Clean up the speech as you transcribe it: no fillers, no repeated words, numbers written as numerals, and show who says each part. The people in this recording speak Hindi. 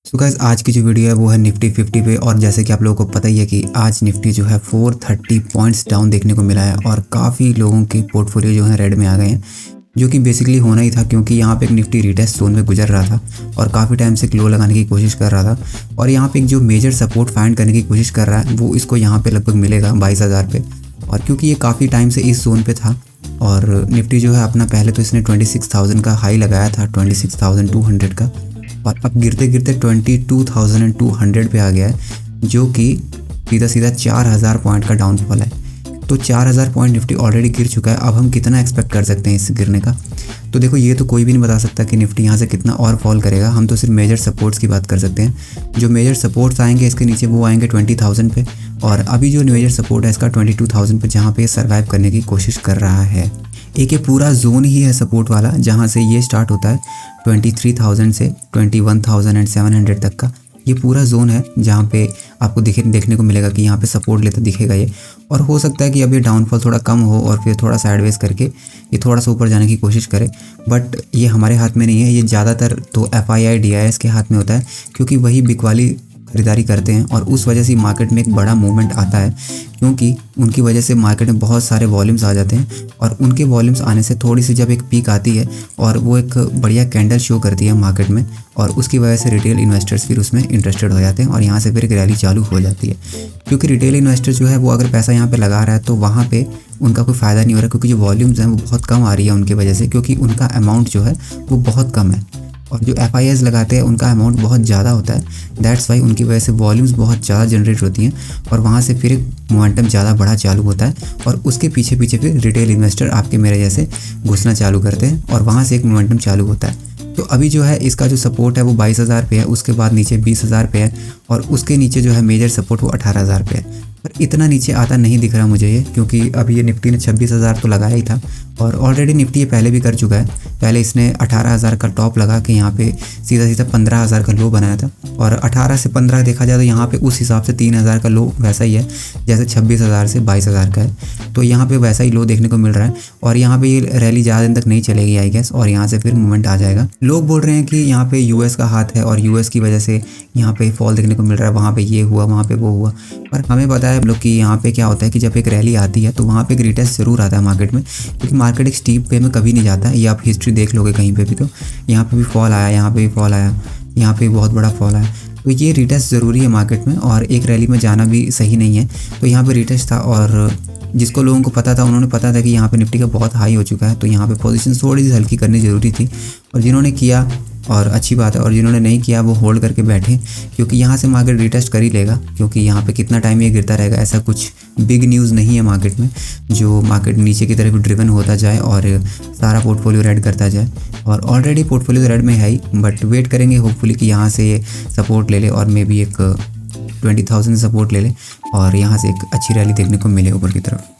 Speaker 1: सो गाइस आज की जो वीडियो है वो है निफ्टी 50 पे। और जैसे कि आप लोगों को पता ही है कि आज निफ्टी जो है 430 पॉइंट्स डाउन देखने को मिला है और काफ़ी लोगों के पोर्टफोलियो जो है रेड में आ गए हैं, जो कि बेसिकली होना ही था क्योंकि यहाँ पे एक निफ्टी रीटेस्ट जोन में गुजर रहा था और काफ़ी टाइम से लो लगाने की कोशिश कर रहा था। और यहाँ पे एक जो मेजर सपोर्ट फाइंड करने की कोशिश कर रहा है वो इसको यहाँ पे लगभग मिलेगा 22,000 पे। और क्योंकि ये काफ़ी टाइम से इस जोन पे था और निफ्टी जो है अपना पहले तो इसने 26,000 का हाई लगाया था, 26,200 का, और अब गिरते गिरते 22,200 पे आ गया है, जो कि सीधा सीधा 4,000 पॉइंट का डाउनफॉल है। तो 4,000 पॉइंट निफ्टी ऑलरेडी गिर चुका है। अब हम कितना एक्सपेक्ट कर सकते हैं इस गिरने का? तो देखो, ये तो कोई भी नहीं बता सकता कि निफ्टी यहाँ से कितना और फॉल करेगा। हम तो सिर्फ मेजर सपोर्ट्स की बात कर सकते हैं। जो मेजर सपोर्ट्स आएंगे इसके नीचे वो आएंगे 20,000 पे, और अभी जो मेजर सपोर्ट है इसका 22,000 पे, जहाँ पे ये सर्वाइव करने की कोशिश कर रहा है। एक ये पूरा जोन ही है सपोर्ट वाला, जहाँ से ये स्टार्ट होता है 23,000 से 21,700 तक का। ये पूरा जोन है जहाँ पे आपको देखने को मिलेगा कि यहाँ पे सपोर्ट लेता दिखेगा ये। और हो सकता है कि अब ये डाउनफॉल थोड़ा कम हो और फिर थोड़ा साइडवेज करके ये थोड़ा सा ऊपर जाने की कोशिश करे, बट ये हमारे हाथ में नहीं है। ये ज़्यादातर तो FII DIS के हाथ में होता है, क्योंकि वही बिग वाली खरीदारी करते हैं और उस वजह से मार्केट में एक बड़ा मूवमेंट आता है, क्योंकि उनकी वजह से मार्केट में बहुत सारे वॉल्यूम्स आ जाते हैं। और उनके वॉल्यूम्स आने से थोड़ी सी जब एक पीक आती है और वो एक बढ़िया कैंडल शो करती है मार्केट में, और उसकी वजह से रिटेल इन्वेस्टर्स फिर उसमें इंटरेस्टेड हो जाते हैं और यहाँ से फिर एक रैली चालू हो जाती है। क्योंकि रिटेल इन्वेस्टर जो है वो अगर पैसा यहाँ पे लगा रहा है तो वहाँ पे उनका कोई फ़ायदा नहीं हो रहा, क्योंकि जो वॉल्यूम्स हैं वो बहुत कम आ रही है उनकी वजह से, क्योंकि उनका अमाउंट जो है वो बहुत कम है। और जो FIIs लगाते हैं उनका अमाउंट बहुत ज़्यादा होता है। दैट्स वाई उनकी वजह से वॉल्यूम्स बहुत ज़्यादा जनरेट होती हैं और वहाँ से फिर एक मोमेंटम ज़्यादा बड़ा चालू होता है, और उसके पीछे पीछे फिर रिटेल इन्वेस्टर आपके मेरे जैसे घुसना चालू करते हैं और वहाँ से एक मोमेंटम चालू होता है। तो अभी जो है इसका जो सपोर्ट है वो 22,000 पे है, उसके बाद नीचे 20,000 पे है, और उसके नीचे जो है मेजर सपोर्ट वो 18,000 पे है। पर इतना नीचे आता नहीं दिख रहा मुझे ये, क्योंकि अभी ये निफ्टी ने 26,000 तो लगाया ही था और ऑलरेडी निफ्टी ये पहले भी कर चुका है। पहले इसने 18,000 का टॉप लगा के यहाँ पे सीधा सीधा 15,000 का लो बनाया था, और 18 से 15 देखा जाए तो यहाँ पे उस हिसाब से 3,000 का लो वैसा ही है जैसे 26,000 से 22,000 का है। तो यहाँ पे वैसा ही लो देखने को मिल रहा है, और यहाँ पे ये रैली ज़्यादा दिन तक नहीं चलेगी आई गेस, और यहाँ से फिर मूवमेंट आ जाएगा। लोग बोल रहे हैं कि यहाँ पे US का हाथ है और US की वजह से यहाँ पे फॉल देखने को मिल रहा है, वहाँ पे ये हुआ, वहाँ पे वो हुआ। पर हमें पता है लोग कि यहाँ पे क्या होता है कि जब एक रैली आती है तो वहाँ पे एक रिटेस्ट ज़रूर आता है मार्केट में, क्योंकि मार्केट एक स्टीप पे में कभी नहीं जाता है। ये आप हिस्ट्री देख लोगे कहीं पे भी, तो यहाँ पे भी फॉल आया, यहाँ पे भी फॉल आया, यहाँ पे बहुत बड़ा फॉल आया। तो ये रिटेस्ट ज़रूरी है मार्केट में, और एक रैली में जाना भी सही नहीं है। तो यहाँ पे रिटेस्ट था, और जिसको लोगों को पता था उन्होंने पता था कि यहाँ पे निफ्टी का बहुत हाई हो चुका है, तो यहाँ पे पोजीशन थोड़ी सी हल्की करनी ज़रूरी थी। और जिन्होंने किया और अच्छी बात है, और जिन्होंने नहीं किया वो होल्ड करके बैठे, क्योंकि यहाँ से मार्केट रिटेस्ट कर ही लेगा। क्योंकि यहाँ पे कितना टाइम ये गिरता रहेगा, ऐसा कुछ बिग न्यूज़ नहीं है मार्केट में जो मार्केट नीचे की तरफ ड्रिवन होता जाए और सारा पोर्टफोलियो रेड करता जाए। और ऑलरेडी पोर्टफोलियो रेड में है ही, बट वेट करेंगे होपफुली कि यहाँ से ये सपोर्ट ले ले और मे बी एक 20,000 सपोर्ट ले ले और यहाँ से एक अच्छी रैली देखने को मिले ऊपर की तरफ।